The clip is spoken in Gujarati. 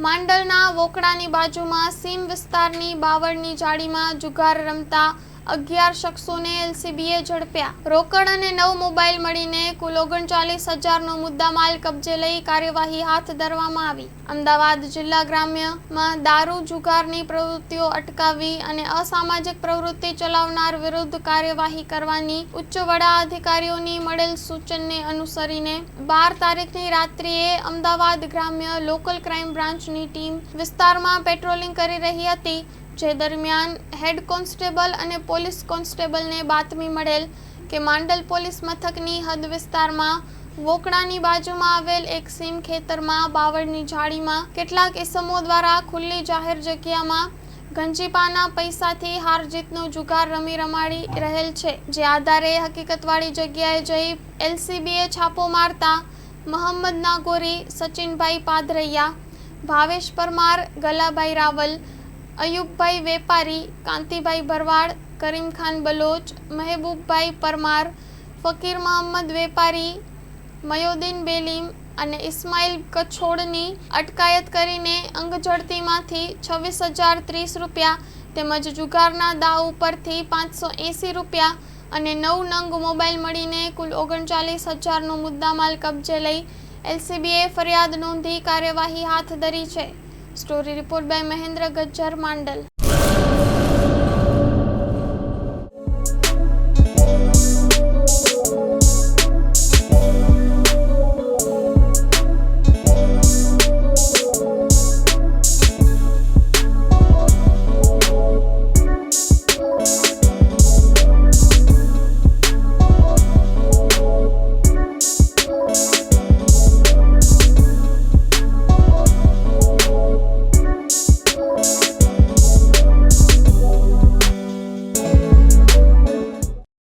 માંડલના વોકડાની બાજુમાં સીમ વિસ્તારની બાવળની જાળીમાં જુગાર રમતા 11 શખ્સોને એલસીબીએ ઝડપ્યા। રોકડ અને 9 મોબાઈલ મળીને કુલ 39,000નો મુદ્દામાલ કબજે લઈ કાર્યવાહી હાથ ધરવામાં આવી। અમદાવાદ જિલ્લા ગ્રામ્યમાં દારૂ જુગારની પ્રવૃત્તિઓ અટકાવવી અને અસામાજિક પ્રવૃત્તિ ચલાવનાર વિરુદ્ધ કાર્યવાહી કરવાની ઉચ્ચ વડા અધિકારીઓની મળેલ સૂચનને અનુસરીને 12 તારીખની રાત્રિએ અમદાવાદ ગ્રામ્ય લોકલ ક્રાઇમ બ્રાન્ચની ટીમ વિસ્તારમાં પેટ્રોલિંગ કરી રહી હતી। જે દરમિયાન હેડ કોન્સ્ટેબલ અને પોલીસ કોન્સ્ટેબલને બાતમી મળેલ કે માંડલ પોલીસ મથકની હદ વિસ્તારમાં વોકડાની બાજુમાં આવેલ એક સીમ ખેતરમાં બાવળની જાળીમાં કેટલાક ઇસમો દ્વારા ખુલ્લી જાહેર જગ્યામાં ગંજીપાના પૈસાથી હાર જીતનો જુગાર રમાડી રહેલ છે। જે આધારે હકીકતવાળી જગ્યાએ જઈ એલસીબીએ છાપો મારતા મોહમ્મદ નાગોરી, સચિનભાઈ પાધરૈયા, ભાવેશ પરમાર, ગલાભાઈ રાવલ, અયુબભાઈ વેપારી, કાંતિભાઈ ભરવાડ, કરીમખાન બલોચ, મહેબૂબભાઈ પરમાર, ફકીર મોહમ્મદ વેપારી, મયોદીન બેલીમ અને ઇસ્માઇલ કછોડની અટકાયત કરીને અંગઝડતીમાંથી 26,030 રૂપિયા તેમજ જુગારના દાવ ઉપરથી 580 રૂપિયા અને 9 નંગ મોબાઈલ મળીને કુલ 39,000નો મુદ્દામાલ કબજે લઈ એલસીબીએ ફરિયાદ નોંધી કાર્યવાહી હાથ ધરી છે। Story report by Mahendra Gajjar, Mandal.